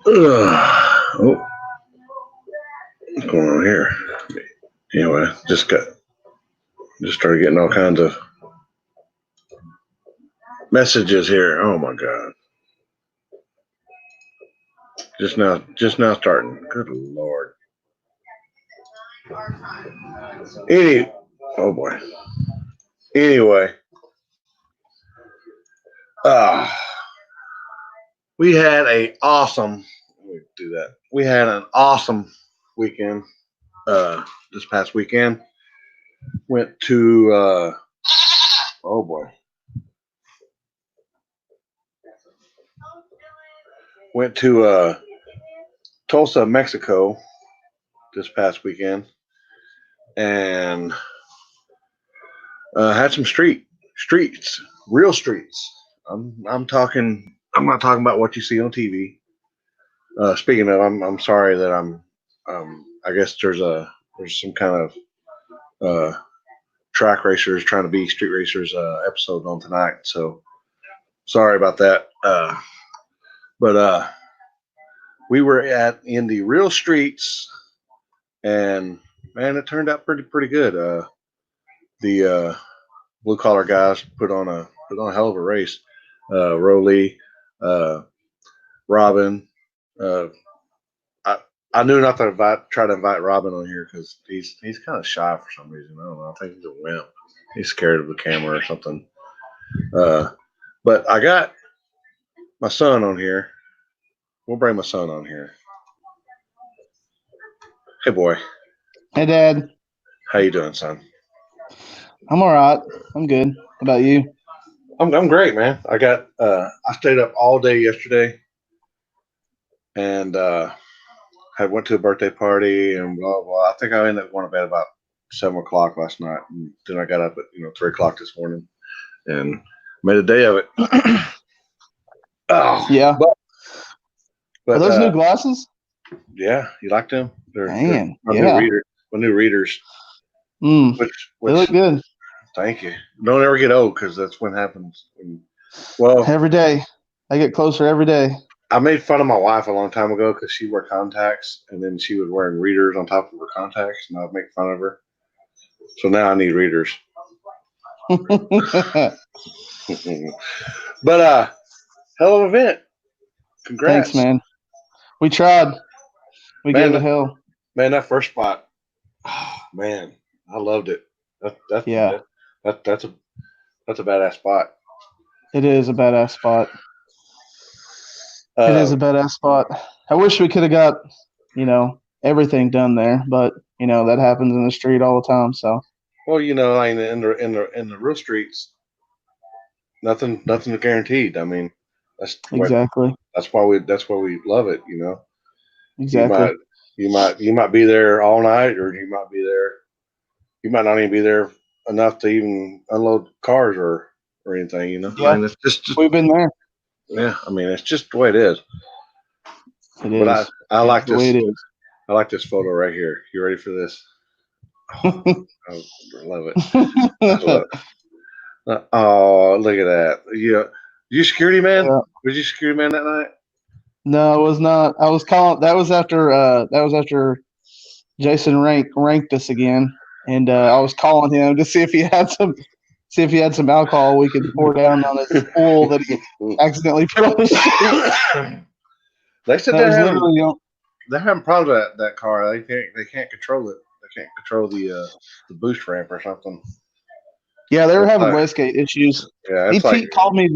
Oh, what's going on here? Anyway, just started getting all kinds of messages here. Oh my god! Just now starting. Good lord. Any, oh boy. Anyway, uh, we had a awesome. Let me do that. We had an awesome weekend. This past weekend, went to. Oh boy, went to Tulsa, Mexico this past weekend, and had some streets, real streets. I'm talking. I'm not talking about what you see on TV. Speaking of, I'm sorry that I'm. I guess there's some kind of uh, track racers trying to be street racers episode on tonight. So sorry about that. But we were at in the real streets, and man, it turned out pretty good. The blue collar guys put on a hell of a race. Rowley, uh, Robin. Uh, I I knew not to try to invite Robin on here because he's kind of shy for some reason. I don't know. I think he's a wimp. He's scared of the camera or something. Uh, but I got my son on here. We'll bring my son on here. Hey boy, Hey, Dad. how you doing, son? I'm all right. I'm good. How about you? I'm great, man. I stayed up all day yesterday and had went to a birthday party and blah blah. I think I ended up going to bed about 7 o'clock last night, and then I got up at 3 o'clock this morning and made a day of it. Oh, Yeah. but Are but those new glasses? yeah, you like them? They're Man, my new yeah. reader, my new readers. Mm, they Which look good thank you. Don't ever get old because that's what happens. Well, every day. I get closer every day. I made fun of my wife a long time ago because she wore contacts and then she was wearing readers on top of her contacts, and I would make fun of her. So now I need readers. But hell of an event. Thanks, Congrats, man. We tried. We man. gave it hell. Man, that first spot. Oh man, I loved it. That that, Yeah, that, that that's a badass spot. it is a badass spot. It is a Um, badass spot. I wish we could have got, everything done there, but that happens in the street all the time. So well, I mean, in the real streets, nothing's guaranteed. I mean, that's what exactly, that's why we love it. You exactly. might you might be there all night, or you might not even be there enough to even unload cars or anything. I Yeah, mean, it's just we've been there. yeah. I mean, it's just the way it is. It But I is. I It is like the way this it is. I like this photo right here. You ready for this? Oh, I love it. I love it. Oh, look at that. You security man? Yeah. Was you security man that night? No, it was not. I was calling. That was after Jason ranked us again, and I was calling him to see if he had some alcohol we could pour down on his pool that he accidentally put on the street. They said That was literally. they're having problems with that car. They can't control it. They can't control the boost ramp or something. Yeah, they were It's having like wastegate issues. yeah, He it's like he called me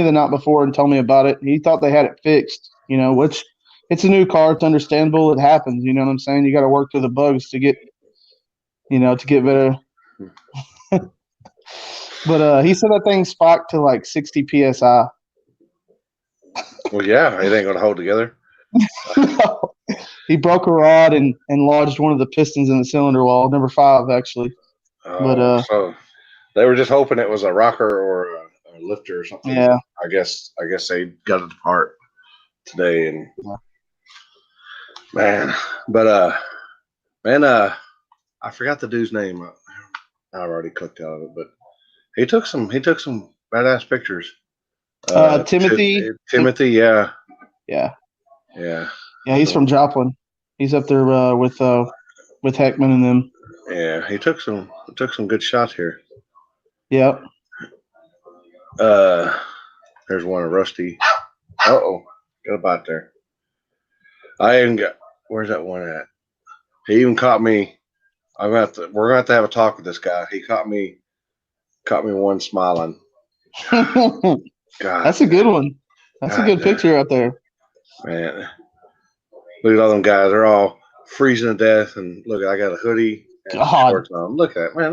the night before and told me about it. He thought they had it fixed. Which it's a new car. It's understandable. It happens. You know what I'm saying? You got to work through the bugs to get better. But he said that thing spiked to like 60 psi. well, yeah, it ain't gonna hold together. He broke a rod and lodged one of the pistons in the cylinder wall, number 5 actually. But Oh, so they were just hoping it was a rocker or a lifter or something. But yeah, I guess they got it apart today, and yeah. man, but man, I forgot the dude's name. I already clicked out of it, but he took some badass pictures. Timothy. Timothy, yeah, Yeah. Yeah. Yeah, he's from Joplin. He's up there with Heckman and them. Yeah, he took some good shots here. Yep. There's one of Rusty. Oh, got a bite there. I even got. Where's that one at? He even caught me. We're gonna have to have a talk with this guy. He caught me one smiling. God, that's a good one. That's a good picture out there. Man, look at all them guys. They're all freezing to death, and look, I got a hoodie and shorts on. Look at that, man.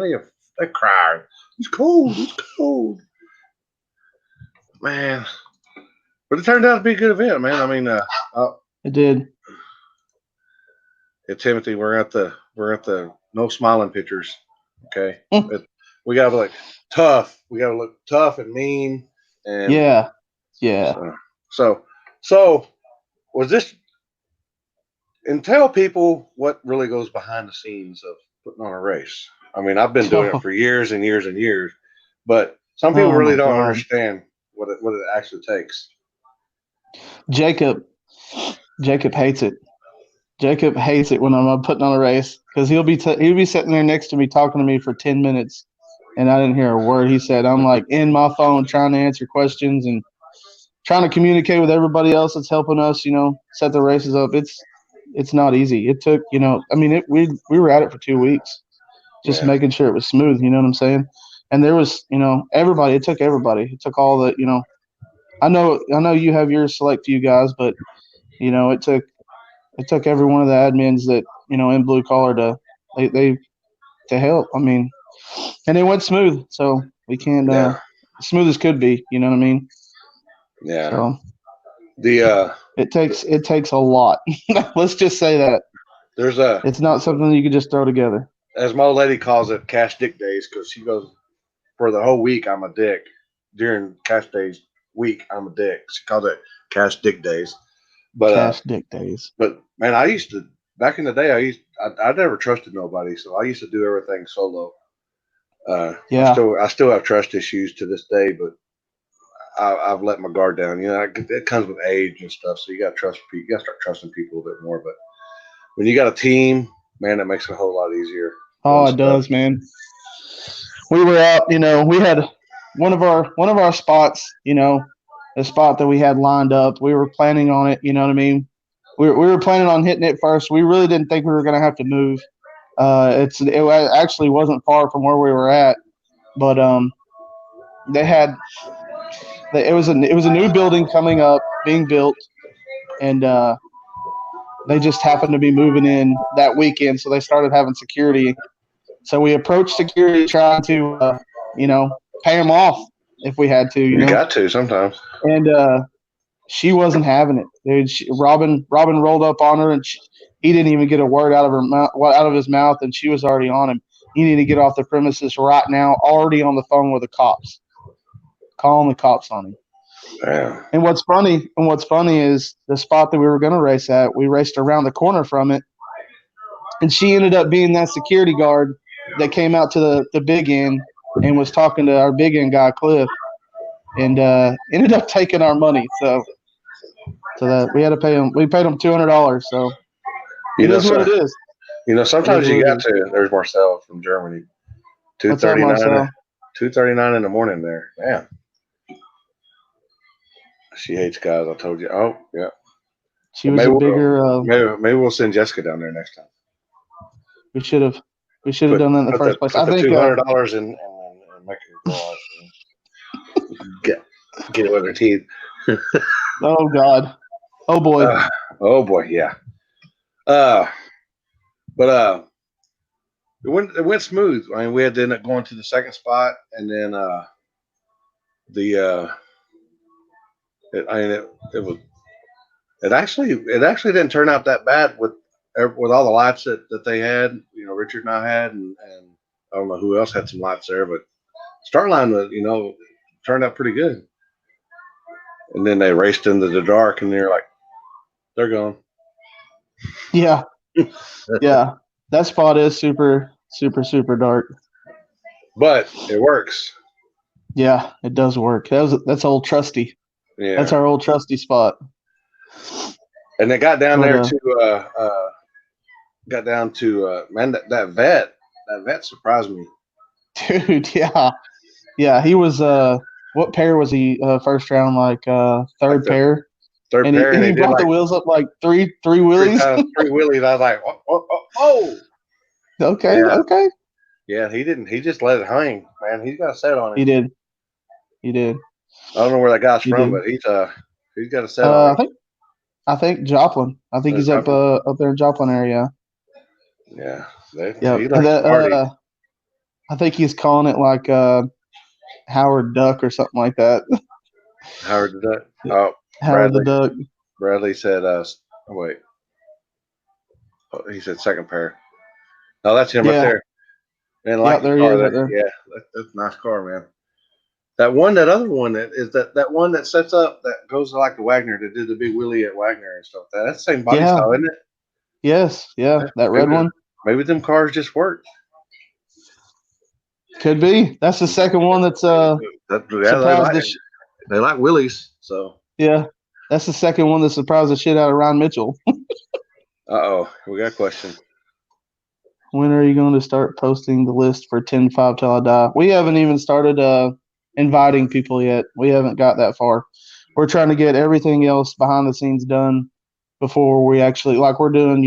They're crying. It's cold. It's cold, man. But it turned out to be a good event, man. I mean, it did. Yeah, Timothy, we're at the no smiling pictures. Okay, we gotta look tough. We gotta look tough and mean. And yeah. So was this? And tell people what really goes behind the scenes of putting on a race. I mean, I've been doing it for years and years and years, but some people really don't understand what it actually takes. Jacob hates it. Jacob hates it when I'm putting on a race because he'll be sitting there next to me talking to me for 10 minutes, and I didn't hear a word he said. I'm like in my phone trying to answer questions and trying to communicate with everybody else that's helping us, set the races up. It's not easy. It took, we were at it for 2 weeks, just making sure it was smooth. You know what I'm saying? And there was, everybody. It took everybody. It took all the, I know you have yours select few guys, but it took every one of the admins that in blue collar to help. I mean, and it went smooth, so we can't smooth as could be. You know what I mean? Yeah. So it takes a lot. Let's just say that it's not something you could just throw together. As my old lady calls it, cash dick days, because she goes for the whole week. I'm a dick during cash days week. I'm a dick. She calls it cash dick days. But cash dick days. But man, I used to back in the day. I never trusted nobody, so I used to do everything solo. I still have trust issues to this day, but I've let my guard down. It comes with age and stuff, so you got to trust people. You got to start trusting people a bit more. But when you got a team, man, that makes it a whole lot easier. Oh, it does, man. We were out. We had one of our spots. The spot that we had lined up. We were planning on it. You know what I mean? We were planning on hitting it first. We really didn't think we were going to have to move. It actually wasn't far from where we were at, but it was a new building coming up, being built, and they just happened to be moving in that weekend, so they started having security. So we approached security trying to pay them off if we had to. You got to sometimes. And she wasn't having it, dude. Robin rolled up on her, and he didn't even get a word out of his mouth, and she was already on him. You need to get off the premises right now. Already on the phone with the cops, calling the cops on him. Yeah. And what's funny is the spot that we were going to race at. We raced around the corner from it, and she ended up being that security guard that came out to the big end and was talking to our big end guy Cliff, and ended up taking our money. So that we had to pay him. We paid him $200. So it is what it is. Sometimes you got to. There's Marcel from Germany. 2:39 in the morning there. Man, she hates guys. I told you. Oh yeah. She was a bigger. Maybe we'll send Jessica down there next time. We should have done that in the first place. I think $200 and make her go off. Get it with her teeth. Oh God. Oh boy. Yeah. But it went smooth. I mean, we had to end up going to the second spot, and then it actually didn't turn out that bad with all the lights that they had. Richard and I had, and I don't know who else had some lights there, but start line was turned out pretty good. And then they raced into the dark, and they're gone. Yeah. Yeah. That spot is super, super, super dark. But it works. Yeah, it does work. That's old Trusty. Yeah. That's our old Trusty spot. And they got down But, there to man, that vet surprised me. dude, yeah, he was. What pair was he? First round, Like third the pair, third and pair, and he he did brought the like wheels up like three three wheelies. times, three wheelies. I was like, oh. Okay, Yeah. okay. Yeah, he didn't. He just let it hang, man. He's got a set on He him. did. He did. I don't know where that guy's He from, did. but he's got a set on him. I think Joplin. I think he's up there in Joplin area. Yeah, Yeah. he likes to party. I think he's calling it like Howard Duck or something like that. Howard the Duck. Oh, Howard the Duck. Bradley said, wait. Oh, he said second pair. No, that's him right there. Man, like there the he car is right there. there. Yeah, that's a nice car, man. That other one that one that sets up that goes like the Wagner that did the big wheelie at Wagner and stuff. That's the same body style, isn't it? Yes, yeah, that red one. Maybe them cars just work. Could be. That's the second one that's surprised they like wheelies, so yeah. That's the second one that surprised the shit out of Ron Mitchell. We got a question. When are you going to start posting the list for 10-5 till I die? We haven't even started inviting people yet. We haven't got that far. We're trying to get everything else behind the scenes done before we actually, like we're doing,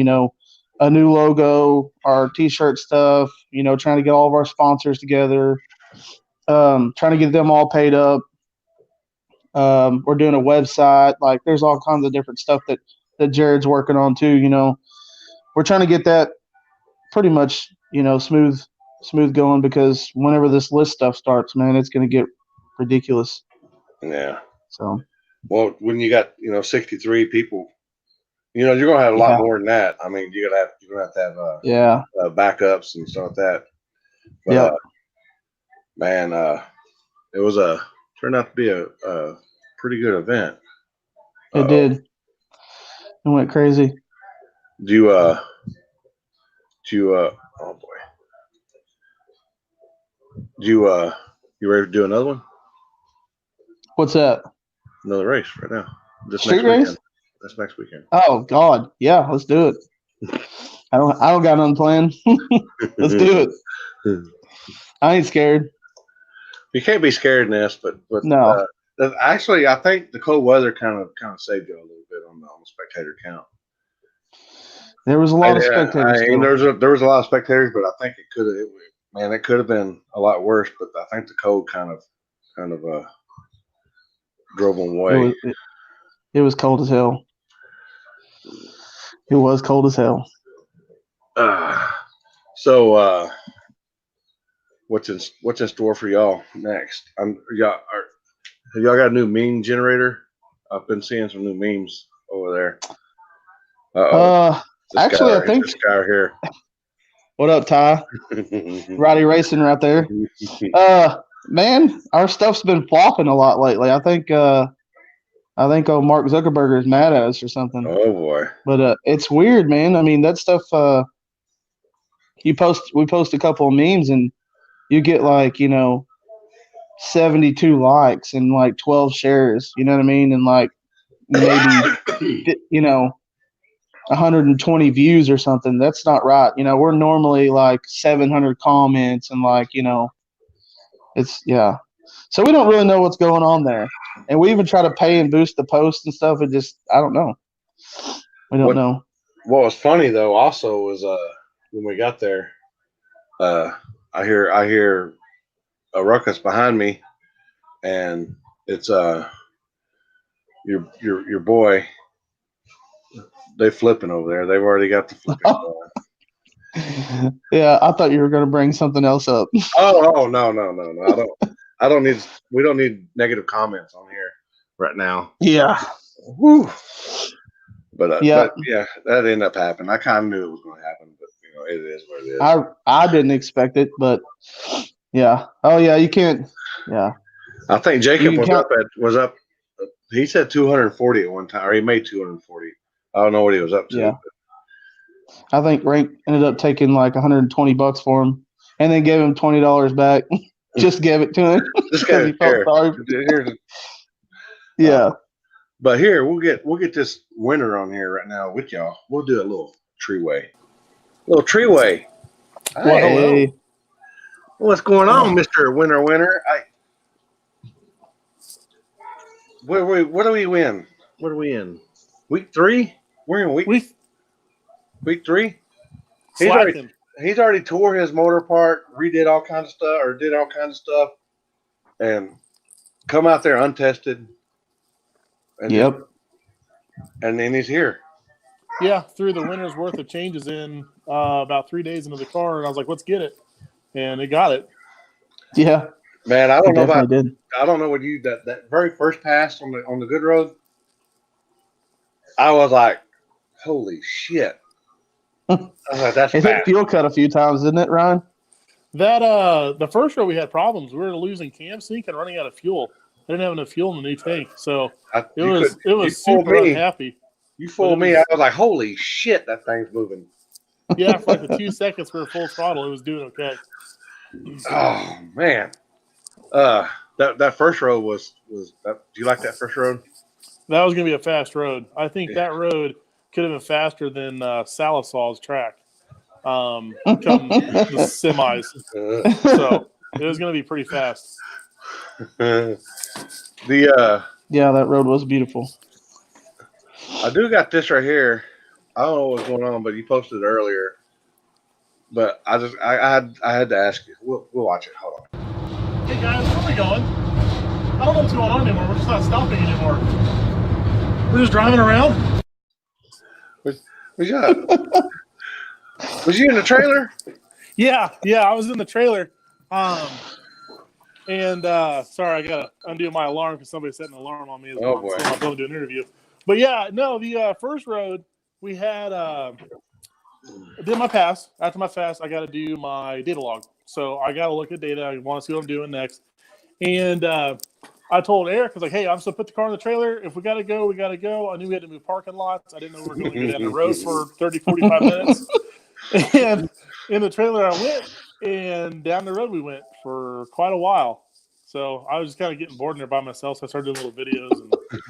a new logo, our T-shirt stuff, trying to get all of our sponsors together, trying to get them all paid up. We're doing a website. Like there's all kinds of different stuff that Jared's working on too. We're trying to get that pretty much, smooth going because whenever this list stuff starts, man, it's going to get ridiculous. Yeah. So. Well, when you got 63 people, you're gonna have a lot more than that. I mean, you're gonna have to have backups and stuff like that. But man, it turned out to be a pretty good event. It did. It went crazy. Oh boy. You ready to do another one? What's that? Another race right now. Street race? That's next weekend. Oh God, yeah, let's do it. I don't got nothing planned. Let's do it. I ain't scared. You can't be scared in this, but no. Actually, I think the cold weather kind of saved you a little bit on the spectator count. There was a lot of spectators. There was a lot of spectators, but I think it could have been a lot worse. But I think the cold kind of drove them away. It was cold as hell. It was cold as hell. So what's in store for y'all next? Have y'all got a new meme generator? I've been seeing some new memes over there. Actually, I think this guy right here. What up, Ty? Roddy Racing right there. Man, our stuff's been flopping a lot lately. I think Mark Zuckerberg is mad at us or something. Oh boy. But it's weird, man. I mean, that stuff we post a couple of memes and you get 72 likes and 12 shares, you know what I mean? And maybe 120 views or something. That's not right. We're normally 700 comments and it's So we don't really know what's going on there. And we even try to pay and boost the post and stuff. It just, I don't know. We don't know. What was funny though also was when we got there, I hear a ruckus behind me, and it's your boy. They flipping over there. They've already got the flipping. Yeah, I thought you were going to bring something else up. Oh no! I don't need. We don't need negative comments on here right now. Yeah. Woo. But yeah, that ended up happening. I kind of knew it was going to happen, but it is what it is. I didn't expect it, but yeah. Oh yeah, you can't. Yeah. I think Jacob was up. He said 240 at one time, or he made 240. I don't know what he was up to. Yeah. I think Rank ended up taking $120 for him, and then gave him $20 back. Just gave it to him. This guy he felt sorry. Yeah. But here we'll get this winter on here right now with y'all. We'll do a little treeway. Well, Hey, hello. Hey, what's going on, Mister Winter? What do we win? What are we in? Week 3? We're in We week 3. slacking. He's already tore his motor apart, redid all kinds of stuff, or did all kinds of stuff, and come out there untested. And yep. and then he's here. Yeah, threw the winter's worth of changes in about 3 days into the car, and I was like, "Let's get it," and it got it. Yeah, Man, I it don't know about definitely did. I don't know what you that very first pass on the good road. I was like, holy shit! I was like, that's It hit fast. fuel cut a few times, didn't it, Ryan? That the first row we had problems. We were losing cam sync and running out of fuel. I didn't have enough fuel in the new tank, so it was You fooled super me. unhappy. You fooled me. I was like, holy shit, that thing's moving. Yeah, for like the 2 seconds we were full throttle, it was doing okay. Oh man, that first road was that. Do you like that first road? That was going to be a fast road. I think Yeah. that road could have been faster than Salisol's track. Come the semis, so it was going to be pretty fast. The Yeah, that road was beautiful. I do got this right here. I don't know what's going on, but you posted it earlier. But I had to ask you. We'll watch it. Hold on. Hey guys, where are we going? I don't know what's going on anymore. We're just not stopping anymore. We're just driving around. Was you in the trailer? Yeah, I was in the trailer. And sorry, I gotta undo my alarm because somebody set an alarm on me as well. Oh, boy. So I'm going to do an interview. But yeah, no, the first road we had. I did my pass. After my pass, I got to do my data log. So I got to look at data. I want to see what I'm doing next. And I told Eric, I was like, hey, I'm supposed to put the car in the trailer. If we got to go, we got to go. I knew we had to move parking lots. I didn't know we were going to go down the road for 30, 45 minutes. And in the trailer I went, and down the road we went for quite a while. So I was just kind of getting bored in there by myself. So I started doing little videos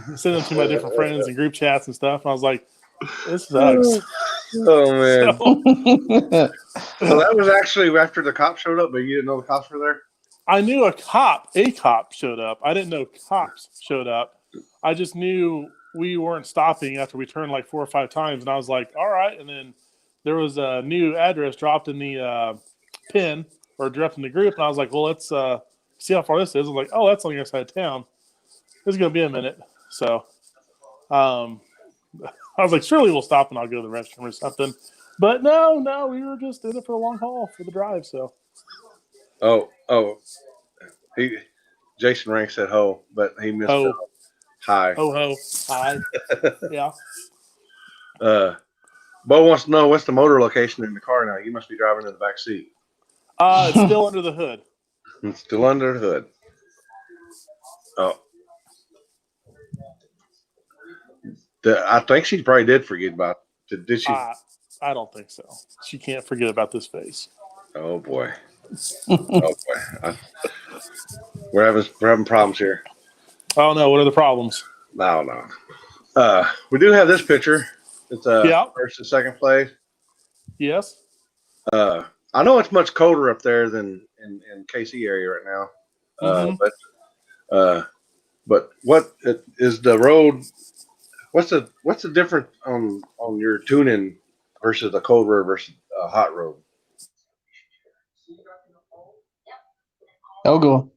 and sending them to my different friends and group chats and stuff. And I was like, this sucks. Oh man! So, So that was actually after the cops showed up, but you didn't know the cops were there. I knew a cop showed up. I didn't know cops showed up. I just knew we weren't stopping after we turned like 4 or 5 times. And I was like, all right. And then there was a new address dropped in the pin or dropped in the group. And I was like, well, let's see how far this is. I was like, oh, that's on the other side of town. This is going to be a minute. So I was like, surely we'll stop and I'll go to the restroom or something. But no, we were just in it for the long haul for the drive. So. Oh. Jason Rank said ho, but he missed Oh. it. Hi. Ho. Hi. Yeah. Bo wants to know what's the motor location in the car now. You must be driving in the back seat. It's still under the hood. It's still under the hood. Oh. I think she probably did forget about it. Did she? I don't think so. She can't forget about this face. Oh boy. We're having problems here. Oh no, what are the problems? No. We do have this picture. It's first and second place. Yes. I know it's much colder up there than in KC area right now. But what is the road? What's the difference on your tuning versus a cold road versus a hot road? Elgo.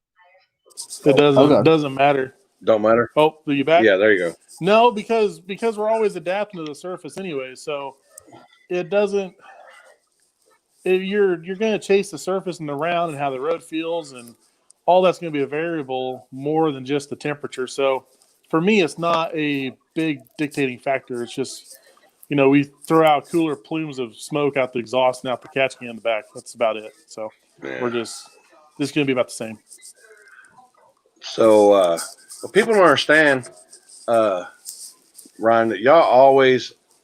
It doesn't matter. Don't matter. Oh, are you back? Yeah, there you go. No, because we're always adapting to the surface anyway. So it doesn't. You're going to chase the surface and the round and how the road feels, and all that's going to be a variable more than just the temperature. So for me, it's not a big dictating factor. It's just, we throw out cooler plumes of smoke out the exhaust and out the catch can in the back. That's about it. So we're just this is going to be about the same. So people don't understand, Ryan, that y'all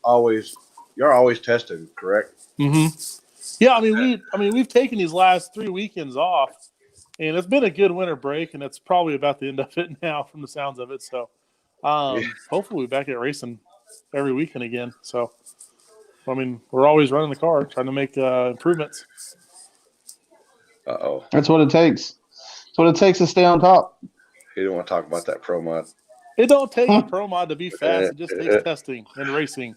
always testing, correct? Mm-hmm. Yeah, we've taken these last 3 weekends off, and it's been a good winter break, and it's probably about the end of it now from the sounds of it. So Hopefully we're back at racing every weekend again. So, I mean, we're always running the car, trying to make improvements. Uh-oh. That's what it takes. That's what it takes to stay on top. You don't want to talk about that pro mod. It don't take a pro mod to be fast. It just takes testing and racing.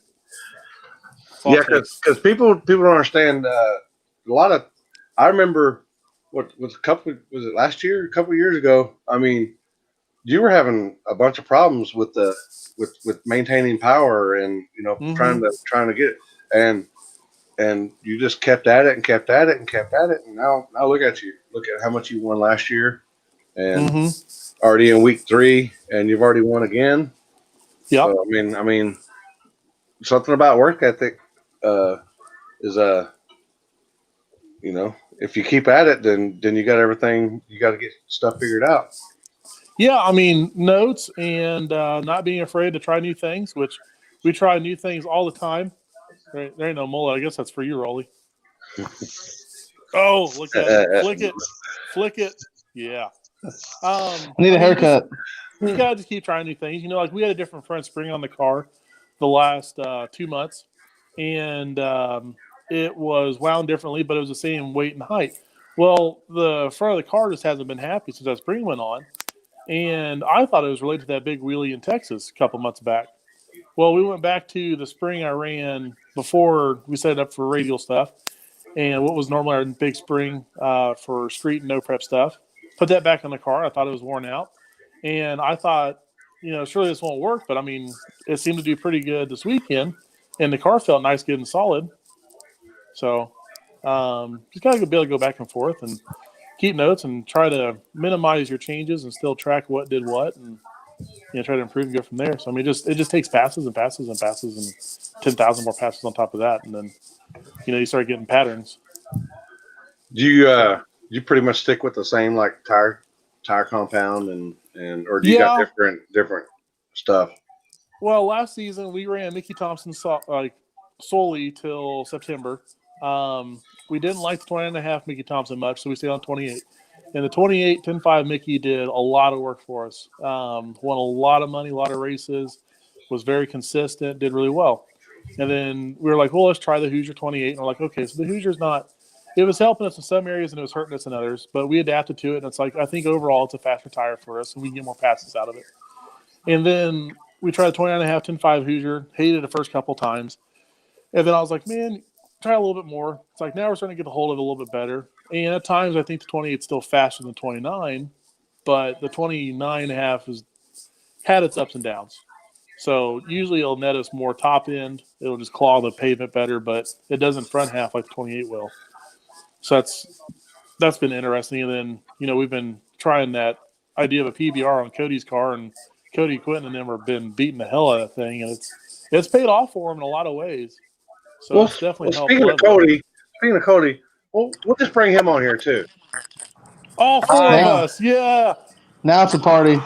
Yeah, because people don't understand a lot of. I remember what was it last year, a couple of years ago. I mean, you were having a bunch of problems with maintaining power and trying to get it, and you just kept at it and kept at it and kept at it, and now look at you. Look at how much you won last year, and already in week 3, and you've already won again. Yeah. So, I mean, something about work ethic is if you keep at it, then you got everything. You got to get stuff figured out. Yeah, I mean, notes and not being afraid to try new things, which we try new things all the time. There ain't no mullet. I guess that's for you, Rolly. Oh, look at it. Flick it. Yeah. I need a haircut. You got to just keep trying new things. Like we had a different front spring on the car the last 2 months, and it was wound differently, but it was the same weight and height. Well, the front of the car just hasn't been happy since that spring went on, and I thought it was related to that big wheelie in Texas a couple months back. Well, we went back to the spring I ran before we set it up for radial stuff, and what was normally our big spring for street and no prep stuff. Put that back on the car. I thought it was worn out, and I thought, surely this won't work, but I mean, it seemed to do pretty good this weekend, and the car felt nice, good, and solid. So, just gotta be able to go back and forth and keep notes and try to minimize your changes and still track what did what, and try to improve and go from there. So I mean, it just takes passes and passes and passes and 10,000 more passes on top of that, and then you start getting patterns. Do you pretty much stick with the same like tire compound and or do you got different stuff? Well, last season we ran Mickey Thompson solely till September. We didn't like the 20.5 Mickey Thompson much, so we stayed on 28. And the 28 10.5 Mickey did a lot of work for us. Won a lot of money, a lot of races, was very consistent, did really well. And then we were like, well, let's try the Hoosier 28. And we're like, okay, so the Hoosier's it was helping us in some areas and it was hurting us in others, but we adapted to it. And it's like, I think overall it's a faster tire for us and we can get more passes out of it. And then we tried the 29.5 10.5 Hoosier, hated it the first couple times. And then I was like, man, try a little bit more. It's like now we're starting to get a hold of it a little bit better. And at times I think the 28 is still faster than 29, but the 29.5 had its ups and downs. So usually it'll net us more top end. It'll just claw the pavement better, but it doesn't front half like the 28 will. So that's been interesting. And then, we've been trying that idea of a PBR on Cody's car, and Cody Quinton and them have been beating the hell out of that thing, and it's paid off for him in a lot of ways. So it's definitely helped. Speaking of Cody, we'll just bring him on here too. All 4 of us, yeah. Now it's a party.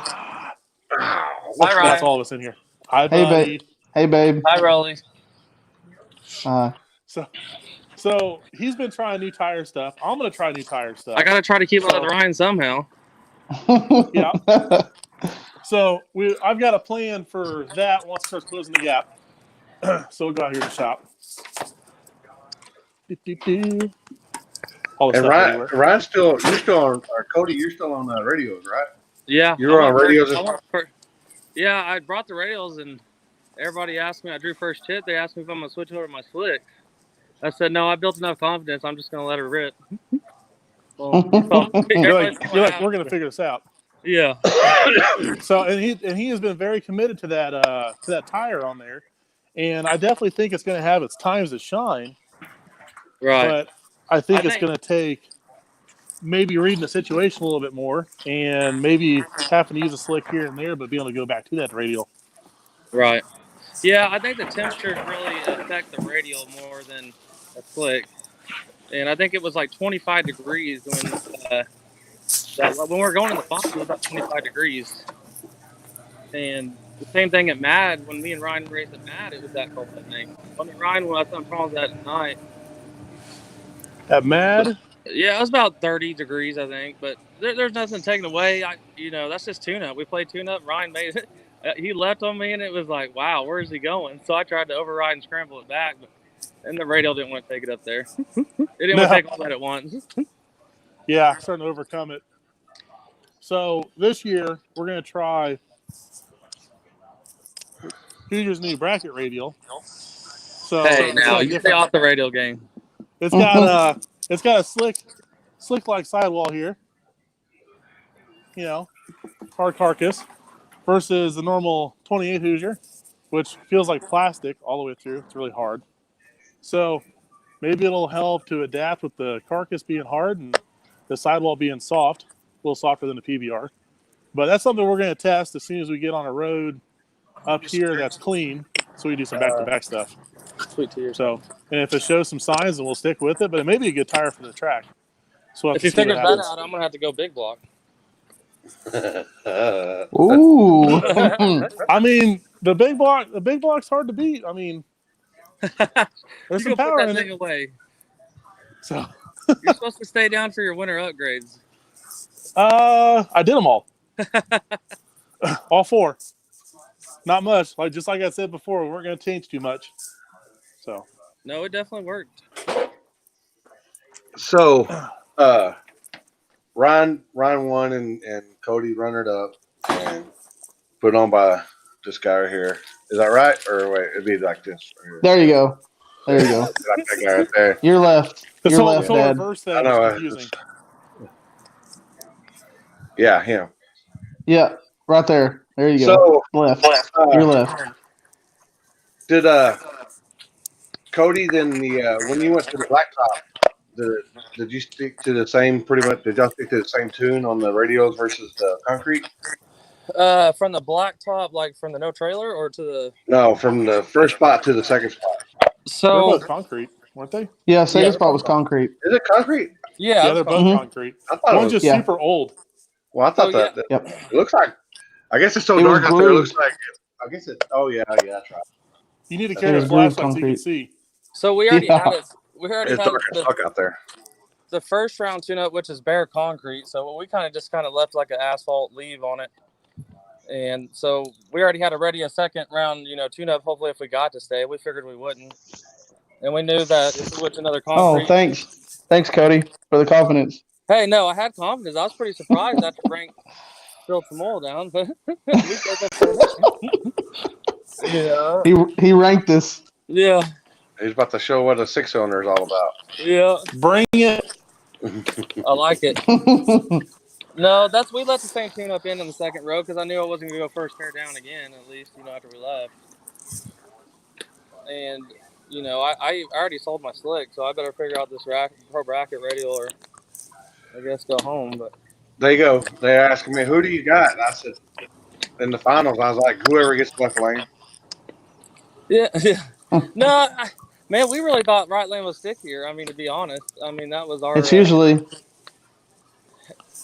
That's all of us in here. Hi, buddy. Hey, babe. Hi, Rolly. So he's been trying new tire stuff. I'm going to try new tire stuff. I got to try to keep up with Ryan somehow. Yeah. So I've got a plan for that once it starts closing the gap. So we'll go out here to shop. And Ryan's you're still on, or Cody, you're still on radios, right? Yeah. You were on radios. Yeah, I brought the radios, and everybody asked me. I drew first hit. They asked me if I'm going to switch over to my slick. I said, no, I built enough confidence. I'm just going to let her rip. You're like, we're going to figure this out. Yeah. So, and he has been very committed to that tire on there. And I definitely think it's going to have its times to shine. Right. But I think it's going to take maybe reading the situation a little bit more and maybe having to use a slick here and there, but being able to go back to that radial. Right. Yeah, I think the temperatures really affect the radial more than a slick. And I think it was like 25 degrees when we were going to the farm. It was about 25 degrees. And the same thing at Mad. When me and Ryan raced at Mad, it was that cold, I think. I mean, Ryan, I had problems that night. At Mad? Yeah, it was about 30 degrees, I think. But there's nothing taken away. That's just tune-up. We played tune-up. Ryan made it. he left on me, and it was like, wow, where is he going? So I tried to override and scramble it back, and the radial didn't want to take it up there. It didn't want to take all that at once. Yeah, starting to overcome it. So this year we're gonna try Hooters' new bracket radial. So Hey, it's now got you stay different. off the radial game. It's got a slick like sidewall here. You know, hard carcass versus the normal 28 Hoosier, which feels like plastic all the way through. It's really hard. So maybe it'll help to adapt with the carcass being hard and the sidewall being soft, a little softer than the PBR. But that's something we're going to test as soon as we get on a road up here that's clean, so we do some back-to-back stuff. Sweet tears. So, and if it shows some signs, then we'll stick with it. But it may be a good tire for the track. So we'll have If to you see what figure that happens. out, I'm gonna have to go big block. Ooh. I mean, the big block's hard to beat. I mean, there's some You gonna power put in that it. thing away. So, You're supposed to stay down for your winter upgrades. I did them all, all 4. Not much. Just like I said before, we weren't going to change too much. So, No, it definitely worked. So, Ryan won and Cody runnered up and put on by this guy right here. Is that right? Or wait, it'd be like this. Right here. There you go. There you go. Like that guy right there. You're left. it's You're all left, Dad. reverse I thing. know. It's confusing. Yeah, him. Yeah, right there. There you go. So, Left. You're left. did Cody then when you went to the blacktop, did you stick to the same pretty much? Did y'all stick to the same tune on the radios versus the concrete? From the blacktop, like from the no trailer, or to the. No, from the first spot to the second spot. They're So both concrete, weren't they? Yeah, second Yeah. spot was concrete. Is it concrete? yeah, Yeah, they're both Mhm. concrete. I thought it One's was. just Yeah. super old. Well, I thought Oh, yeah. that Yep. it looks like. I guess it's so It was dark out there. It glued. looks like. I guess it. Oh yeah, that's right. You need to It carry a was glued flashlight so you can concrete. see. so we already Yeah. had it. We already It's had dark as the, fuck out there. the first round tune-up, which is bare concrete. So we kind of left like an asphalt leave on it, and so we already had a second round, tune-up. Hopefully, if we got to stay, we figured we wouldn't, and we knew that if we went to another Oh, concrete. thanks, Cody, for the confidence. Hey, no, I had confidence. I was pretty surprised after Frank spilled some oil down, but we did that. Yeah. He ranked us. Yeah. He's about to show what a 6-cylinder is all about. Yeah. Bring it. I like it. No, we let the same tune up in the second row because I knew I wasn't going to go first pair down again, at least, after we left. And, I already sold my slick, so I better figure out this pro bracket radial or I guess go home. But There you go. They're asking me, who do you got? And I said, in the finals, I was like, whoever gets left lane. yeah. No, man, we really thought right lane was stickier. I mean, to be honest, that was our. It's usually.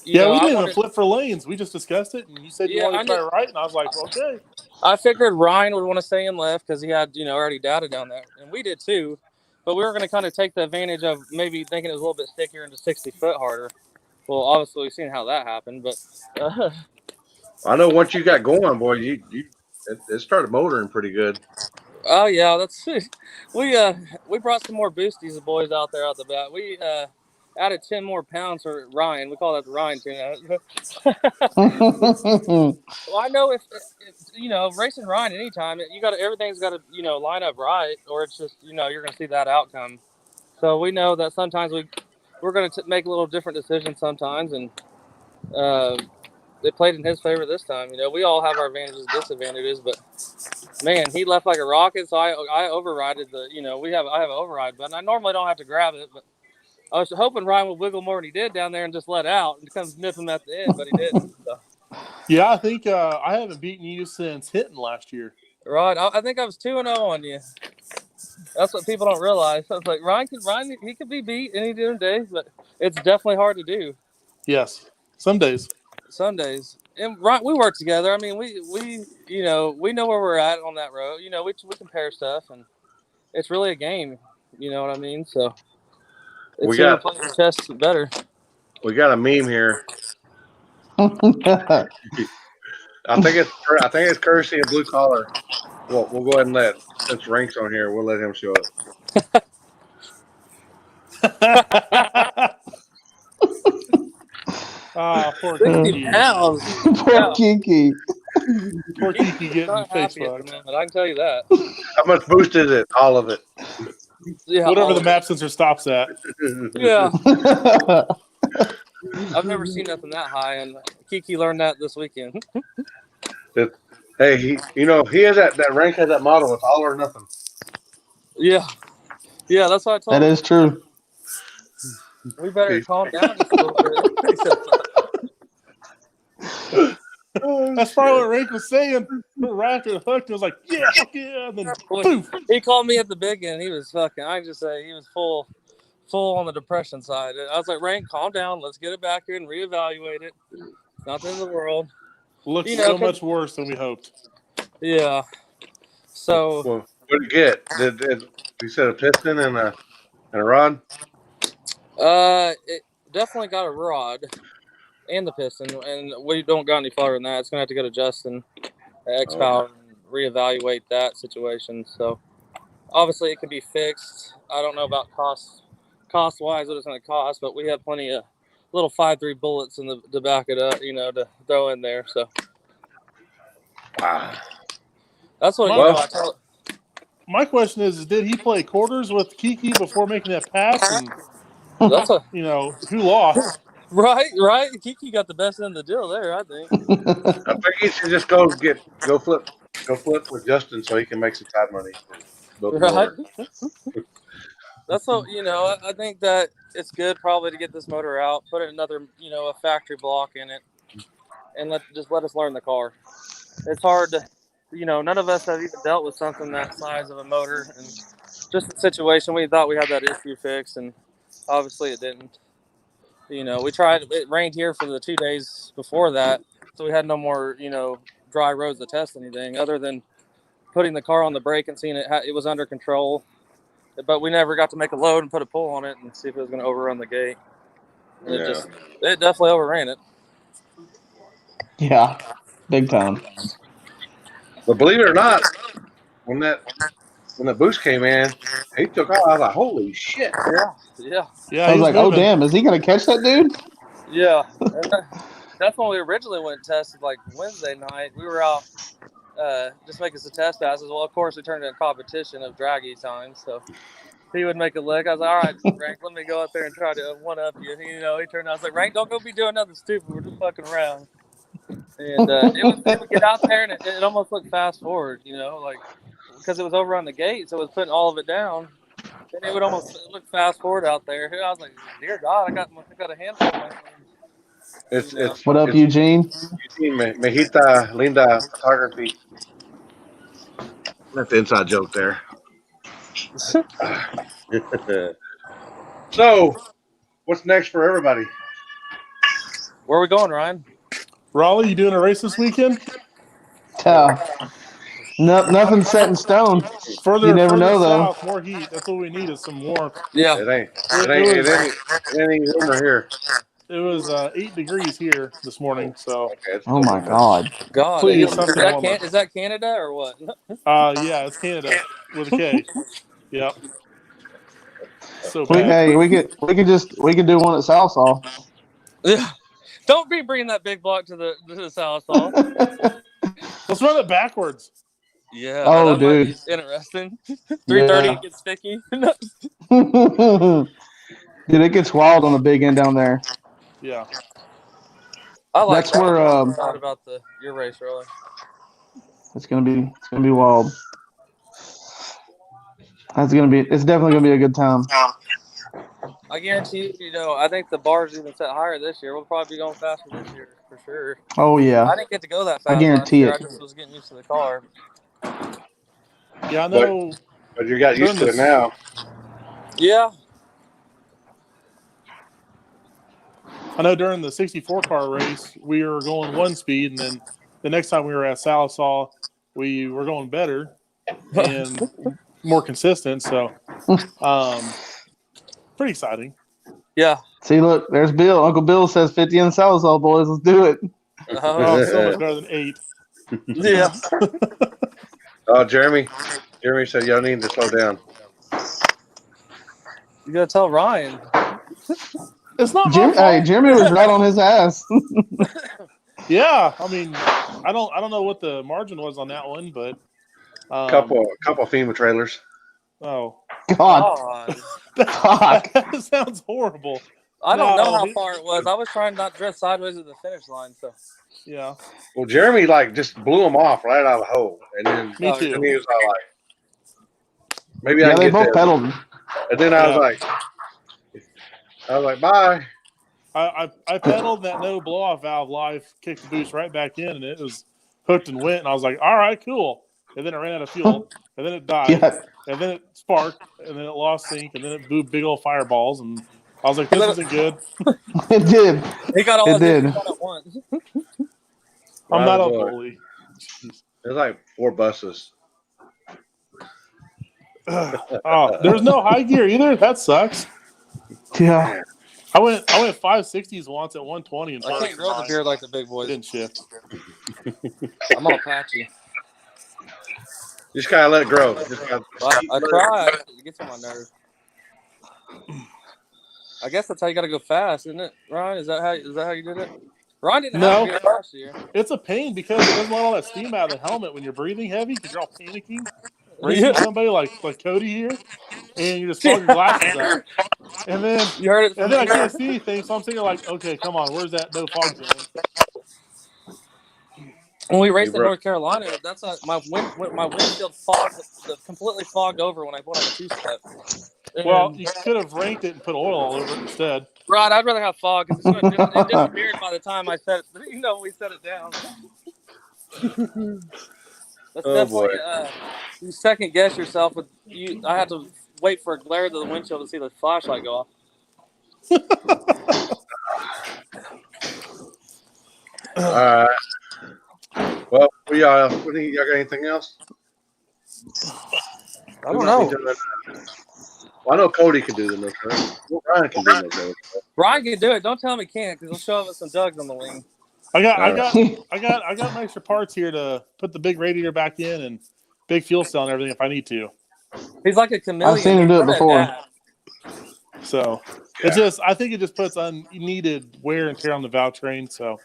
We didn't even flip for lanes. We just discussed it, and you said you wanted to try right, and I was like, okay. I figured Ryan would want to stay in left because he had, already data down there, and we did too. But we were going to kind of take the advantage of maybe thinking it was a little bit stickier and just 60 foot harder. Well, obviously we've seen how that happened, but. I know once you got going, boy, it started motoring pretty good. Oh yeah, we brought some more boosties, the boys out there at the bat. We added 10 more pounds for Ryan. We call that the Ryan tune. Well, I know if racing Ryan anytime, everything's got to line up right, or it's just you're going to see that outcome. So we know that sometimes we're going to make a little different decisions sometimes, and they played in his favor this time. We all have our advantages, disadvantages, but man, he left like a rocket. So I overrided I have an override button. I normally don't have to grab it, but I was hoping Ryan would wiggle more than he did down there and just let out and come nip him at the end, but he didn't. So. Yeah, I think I haven't beaten you since Hinton last year. Right, I think I was 2-0 on you. That's what people don't realize. I was like, Ryan, he could be beat any given day, but it's definitely hard to do. Yes, some days. Some days. And Ryan, we work together. I mean, we know where we're at on that road. We compare stuff, and it's really a game. You know what I mean? So it's who playing the chess better. We got a meme here. I think it's courtesy of Blue Collar. Well, we'll go ahead and since Rank's on here, we'll let him show it. Poor 60 Kiki. pounds. Poor Yeah. Kiki. Poor Kiki getting Not happy at the Facebook. moment, I can tell you that. How much boost is it? All of it. Yeah, Whatever all the of map sensor stops at. it. Yeah, I've never seen nothing that high, and Kiki learned that this weekend. Hey, he has that Rank has that model. It's all or nothing. Yeah, that's what I told That him. is true. We better calm down just a little bit. He said, That's probably what Rank was saying. Right after the hook, it was like, yeah, fuck yeah. And then, poof. he called me at the big end. He was fucking. I can just say he was full on the depression side. I was like, Rank, calm down. Let's get it back here and reevaluate it. It's not the end of the world. Looks You know, so much worse than we hoped. Yeah. So Well, what did you get? Did you said a piston and a rod? it definitely got a rod and the piston, and we don't got any farther than that. It's gonna have to go to Justin at X Power and reevaluate that situation. So obviously it can be fixed. I don't know about cost wise what it's gonna cost, but we have plenty of little 5.3 bullets to back it up, to throw in there. So Wow. that's what Well, I tell. My question is, did he play quarters with Kiki before making that pass? And, That's a who lost? right. Kiki got the best end of the deal there, I think. I think he should just go flip with Justin so he can make some side money. Right. That's what I think that it's good probably to get this motor out, put another a factory block in it, and let us learn the car. It's hard to none of us have even dealt with something that size of a motor, and just the situation we thought we had that issue fixed, and obviously it didn't. We tried. It rained here for the 2 days before that, so we had no more dry roads to test anything other than putting the car on the brake and seeing it was under control. But we never got to make a load and put a pull on it and see if it was going to overrun the gate. And it definitely overran it. Yeah, big time. But believe it or not, when the boost came in, he took off. I was like, "Holy shit!" Yeah. I was like, "Oh damn, is he gonna catch that dude?" Yeah. That's when we originally went and tested, like Wednesday night. We were out just making some test passes. Well, of course, we turned into a competition of draggy time, so he would make a lick. I was like, all right, Rank, let me go out there and try to one-up you. He turned out, I was like, Rank, don't go be doing nothing stupid. We're just fucking around. And it was to get out there, and it almost looked fast forward, because it was over on the gate, so it was putting all of it down. And it would almost look fast forward out there. I was like, dear God, I got a handful of my It's what up, Eugene? Mejita Linda Photography. That's the inside joke there. So, what's next for everybody? Where are we going, Ryan? Raleigh, you doing a race this weekend? Nothing set in stone. You never know, though. South, more heat. That's what we need is some warmth. Yeah. It ain't any warmer here. It was 8 degrees here this morning. So. Okay, Oh my God. Please, is something warmer. is that Canada or what? Yeah, it's Canada with a K. Yep. So bad. Hey, we could do one at Southall. Yeah. Don't be bringing that big block to the Southall. Let's run it backwards. Yeah. Oh, that might dude. be interesting. 330 gets sticky. Dude, it gets wild on the big end down there. Yeah. I like That's where thought about your race, really. it's gonna be wild. It's definitely gonna be a good time. I guarantee you, I think the bar's even set higher this year. We'll probably be going faster this year for sure. Oh yeah. I didn't get to go that fast. I guarantee last year. it. I just was getting used to the car. Yeah, I know. But you got used to it now. Yeah. I know during the 64 car race, we were going 1 speed, and then the next time we were at Salisaw, we were going better and more consistent. So, pretty exciting. Yeah. See, look, there's Bill. Uncle Bill says 50 in the Salisaw, boys. Let's do it. Oh, so much better than 8. Yeah. Oh, Jeremy said y'all need to slow down. You gotta tell Ryan. It's not my fault. Hey, Jeremy was right on his ass. Yeah, I mean, I don't know what the margin was on that one, but Couple FEMA trailers. Oh, God. that sounds horrible. I don't know how far it was. I was trying not to drift sideways at the finish line, so yeah. Well, Jeremy just blew him off right out of the hole, and then Me too. And he was all like, "Maybe I Yeah, can they get both there." pedaled. And then I was like, "Bye." I pedaled that no blow off valve live, kicked the boost right back in, and it was hooked and went. And I was like, "All right, cool." And then it ran out of fuel, and then it died, Yeah. and then it sparked, and then it lost sync, and then it blew big old fireballs, and I was like, "This isn't good." It did. he got all It his did. engines on at once. I'm not a bully. There's like 4 buses. Oh, there's no high gear either. That sucks. Yeah. I went 560s once at 120 and I can't grill the beard like the big boys. didn't shift. I'm all patchy. Just gotta let it grow. I try. It gets on my nerves. I guess that's how you got to go fast, isn't it, Ryan? Is that how you did it? Ryan didn't have a good last year. It's a pain because it doesn't let all that steam out of the helmet when you're breathing heavy because you're all panicking. Racing somebody like Cody here, and you just fog your glasses up. And then you heard it. And then I can't see anything, so I'm thinking like, okay, come on, where's that no fog zone? When we raced in North Carolina, that's not my windshield completely fogged over when I put on a 2-step. Well, you could have ranked it and put oil all over it instead. Right, I'd rather have fog because it disappeared by the time I set it. We set it down. That's definitely you second guess yourself with you. I had to wait for a glare to the windshield to see the flashlight go off. All right. Well, y'all got anything else? I don't know. Well, I know Cody can do the no turn. Well, Ryan can do no turn. Ryan can do it. Don't tell him he can't because he'll show us some jugs on the wing. I got my extra parts here to put the big radiator back in and big fuel cell and everything if I need to. He's like a chameleon. I've seen him do it before. So I think it just puts unneeded wear and tear on the valve train. So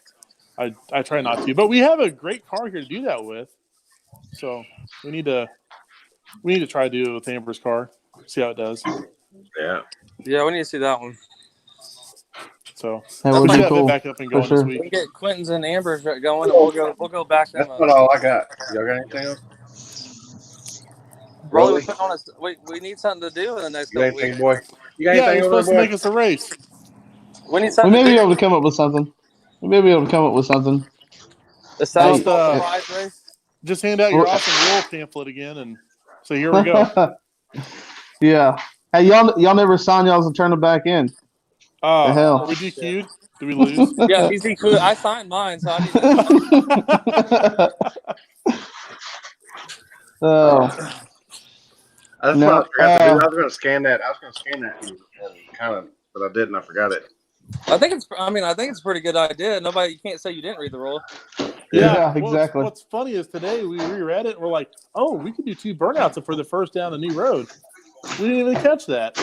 I try not to. But we have a great car here to do that with. So we need to try to do it with Amber's car. See how it does. Yeah. Yeah, we need to see that one. That So would we'll be get cool. back up and going sure. this We week. can get Quentin's and Amber's going, and we'll go back them That's up. not all I got. Y'all got anything else? Rolly, we need something to do in the next You got couple anything, weeks. boy? You got Yeah, anything you're over supposed to there, make us a race. We need We something may to be do. able to come up with something. We may be able to come up with something. The South Hey, surprise race. Just hand out your awesome rule pamphlet again, and so here we go. Yeah. Hey, y'all never signed y'all's to turn it back in. The hell? Are we DQ'd? Did we lose? Yeah, he's included. I signed mine, so I need to. Oh. That's No, what I forgot to do. I was going to scan that. And kind of, but I didn't. I forgot it. I think it's a pretty good idea. You can't say you didn't read the rule. Yeah, exactly. What's funny is today we reread it and we're like, oh, we could do 2 burnouts for the first down a new road. We didn't even catch that.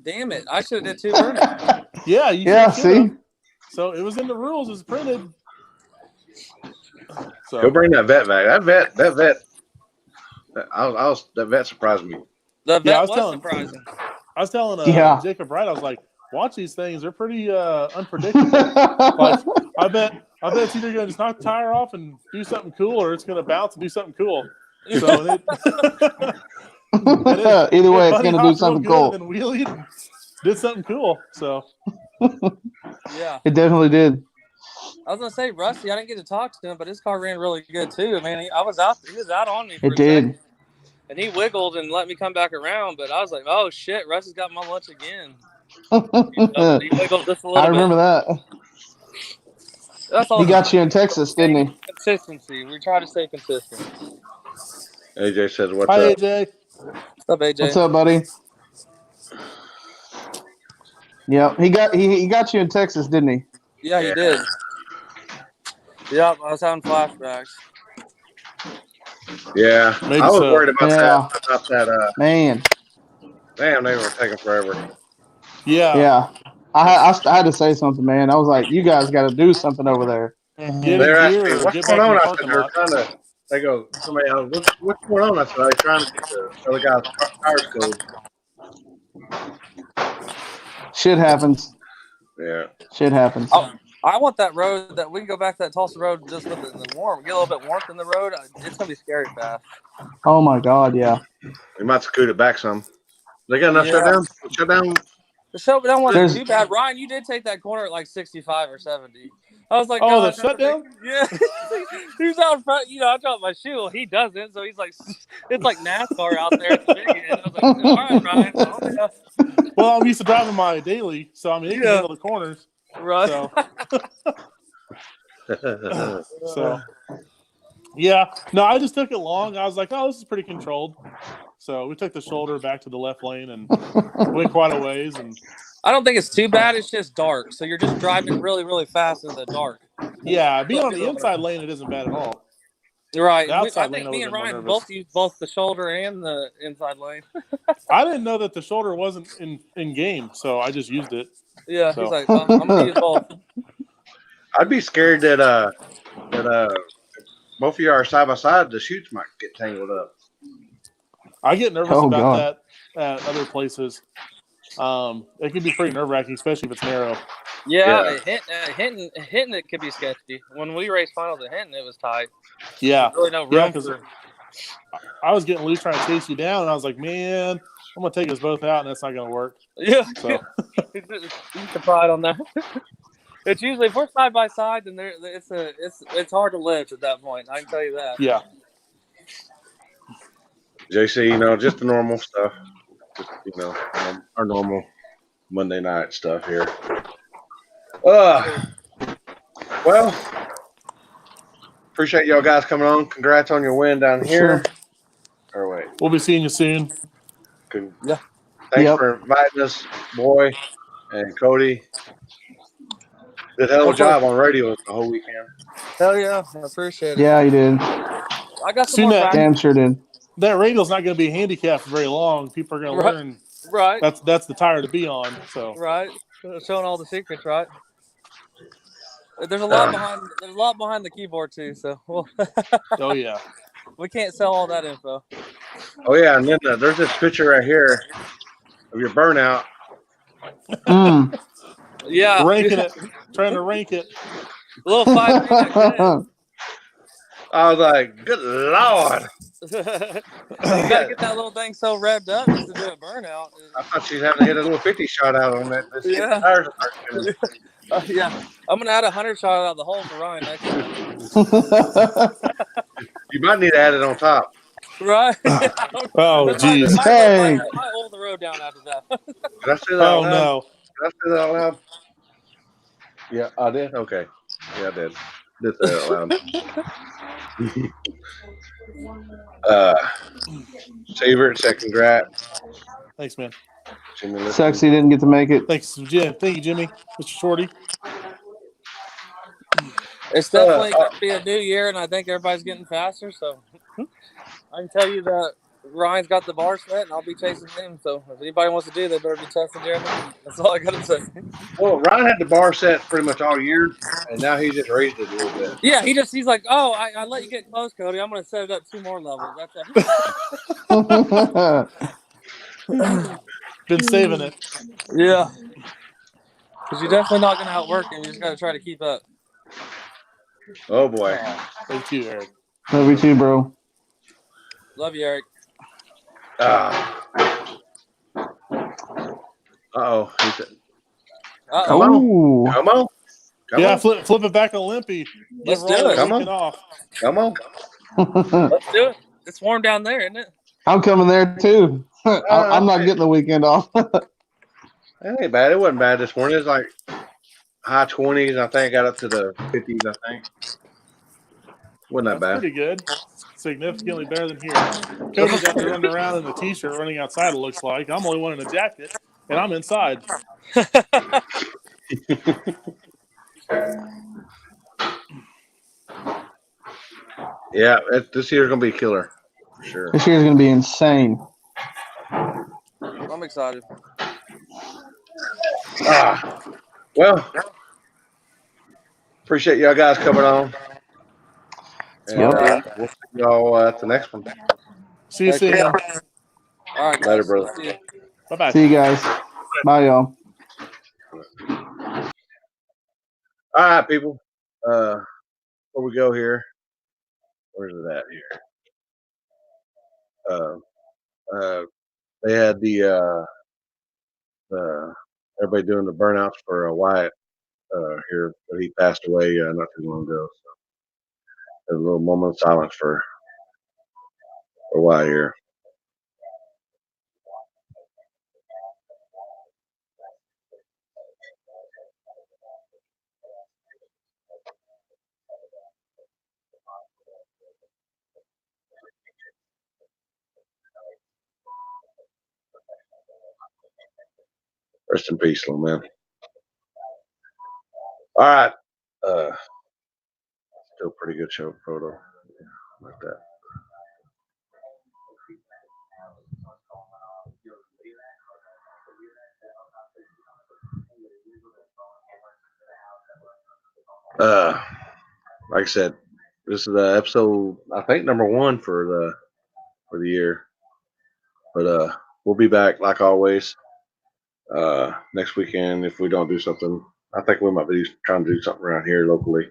Damn it! I should have did 2 burnouts. Yeah, Yeah, see? So it was in the rules. It was printed. So Go bring that vet back. That vet. That vet surprised me. The vet Yeah, I was was telling- surprising. I was telling Jacob Wright, I was like, watch these things. They're pretty unpredictable. Like, I bet it's either going to just knock the tire off and do something cool, or it's going to bounce and do something cool. So Either way, it's going to do something cool. And then wheelied and did something cool. So Yeah, It definitely did. I was gonna say Rusty. I didn't get to talk to him, but his car ran really good too. Man, he was out on me. For It a did. second, and he wiggled and let me come back around. But I was like, oh shit, Rusty's got my lunch again. He wiggled just a little I remember bit. that. That's all. He got you in Texas, didn't he? Consistency. We try to stay consistent. AJ says, "What's hi, up?" AJ. What's up, AJ? What's up, buddy? Yeah, he got you in Texas, didn't he? Yeah, he did. Yeah, I was having flashbacks. Yeah, Maybe I was so. worried about Yeah. that. About that. Man. Damn, they were taking forever. Yeah. I had to say something, man. I was like, you guys got to do something over there. Get in They're gear asking me, or what's get going back in on? the I said, parking they're lot. trying to, they go, somebody else, what's going on? I said, they're trying to get the other guy's tires code. Shit happens. Yeah. Shit happens. Oh, I want that road that we can go back to that Tulsa road just with the warm, get a little bit warmth in the road. It's gonna be scary fast. Oh my God, yeah. We might scoot it back some. They got enough Yeah. shut down. The shutdown wasn't There's- too bad. Ryan, you did take that corner at like 65 or 70. I was like, Oh, the gosh, that's a shutdown? big- Yeah. He was out front. You know, I dropped my shoe. Well, he doesn't. So he's like, it's like NASCAR out there at the big end. I was like, all right, Ryan. Oh, yeah. Well, I'm used to driving my daily, so I mean, it can Yeah. handle the corners. Right. So, yeah. No, I just took it long. I was like, oh, this is pretty controlled. So we took the shoulder back to the left lane and went quite a ways. And I don't think it's too bad. It's just dark. So you're just driving really, really fast in the dark. yeah, being on the inside lane, it isn't bad at all. Right. The outside I lane, think I me was and more Ryan nervous. both used both the shoulder and the inside lane. I didn't know that the shoulder wasn't in game, so I just used it. Yeah. So. He's like, well, I'm going to use both. I'd be scared that both of you are side by side, the chutes might get tangled up. I get nervous Oh, about God. that at other places. It can be pretty nerve wracking, especially if it's narrow. Yeah, Hinton it could be sketchy. When we raced finals at Hinton, it was tight. Yeah, There's really no room. yeah, because I was getting loose trying to chase you down, and I was like, man, I'm gonna take us both out, and that's not gonna work. Yeah, So you can pride on that. It's usually if we're side by side, then it's hard to live at that point. I can tell you that. yeah, JC, just the normal stuff. Just, our normal Monday night stuff here. Well, appreciate y'all guys coming on. Congrats on your win down here. Sure. Or wait. we'll be seeing you soon. Yeah. Thanks Yep. for inviting us, Boy and Cody. Did a hell of a job on radio the whole weekend. Hell yeah, I appreciate it. Yeah, you did. I got some Soon more that- practice. Damn sure did. That radio's not gonna be handicapped for very long. People are gonna Right. learn Right, that's the tire to be on. So right. Showing all the secrets, right? There's a lot behind the keyboard too, so oh yeah, we can't sell all that info. Oh, yeah, and then there's this picture right here of your burnout. Mm. Yeah, ranking it, trying to rank it. a little 5 minutes. I was like, good Lord. You gotta get that little thing so revved up just to do a burnout. I thought she'd have to hit a little 50 shot out on that. Yeah. Tires are starting to- Yeah, I'm gonna add 100 shot out of the hole for Ryan next time. You might need to add it on top. Right? Oh geez. Hey. I might hold the road down after that. Did I say that Oh out loud? no. Did I say that out loud? Yeah, I did. Okay. Yeah, I did. Did say that out loud. Saver said congrats. Thanks, man. Jimmy, listen. Sexy didn't get to make it. Thanks, Jim. Thank you, Jimmy. Mr. Shorty. It's definitely going to be a new year, and I think everybody's getting faster. So I can tell you that Ryan's got the bar set, and I'll be chasing him. So if anybody wants to do, they better be testing Jeremy. That's all I got to say. Well, Ryan had the bar set pretty much all year, and now he just raised it a little bit. Yeah, he's like, oh, I let you get close, Cody. I'm going to set it up 2 more levels. That's it. Been saving it. Yeah. Because you're definitely not going to outwork him. You just got to try to keep up. Oh, boy. Thank you, Eric. Love you too, bro. Love you, Eric. Uh-oh. He said, Uh-oh. Come on. Oh, Come on. Come Yeah, on. flip it back on Limpy. Let's Give do Ryan it. a Come on. weekend off. Come on. Let's do it. It's warm down there, isn't it? I'm coming there too. I'm not getting the weekend off. That ain't bad. It wasn't bad this morning. It was like high 20s. I think it got up to the 50s, I think. Wasn't that That's bad. pretty good. Significantly better than here. Cody's out there running around in the t-shirt, running outside. It looks like I'm only one in a jacket, and I'm inside. Yeah, this year's gonna be a killer for sure. This year's going to be insane. I'm excited. Well, appreciate y'all guys coming on, and Yep. we'll see y'all at the next one. See you Heck soon. yeah. All right, Later, guys. brother. See ya. Bye bye. See you guys. Bye, y'all. All right, people. Before we go here, where's it at here? They had the everybody doing the burnouts for Wyatt here, but he passed away not too long ago. So there's a little moment of silence for Wyatt here. Rest in peace, little man. All right. Still pretty good show photo. Yeah, like that. Like I said, this is the episode I think number 1 for the year. But we'll be back like always next weekend if we don't do something. I think we might be trying to do something around here locally.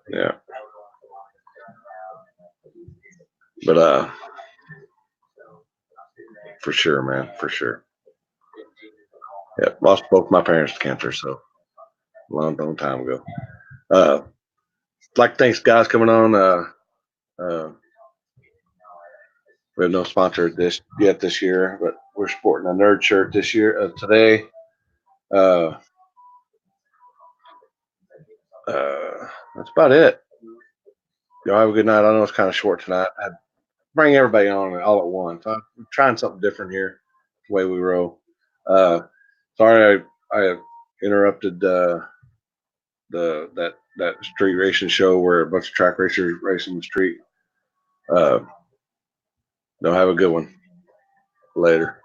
Yeah. But for sure, man, for sure. Yeah, lost both my parents to cancer, so a long time ago. Like thanks guys coming on. We have no sponsor this year, but we're sporting a nerd shirt this year today. That's about it. Y'all have a good night. I know it's kind of short tonight. I bring everybody on all at once. I'm trying something different here, the way we roll. Sorry I interrupted that street racing show where a bunch of track racers racing the street. Don't have a good one. Later.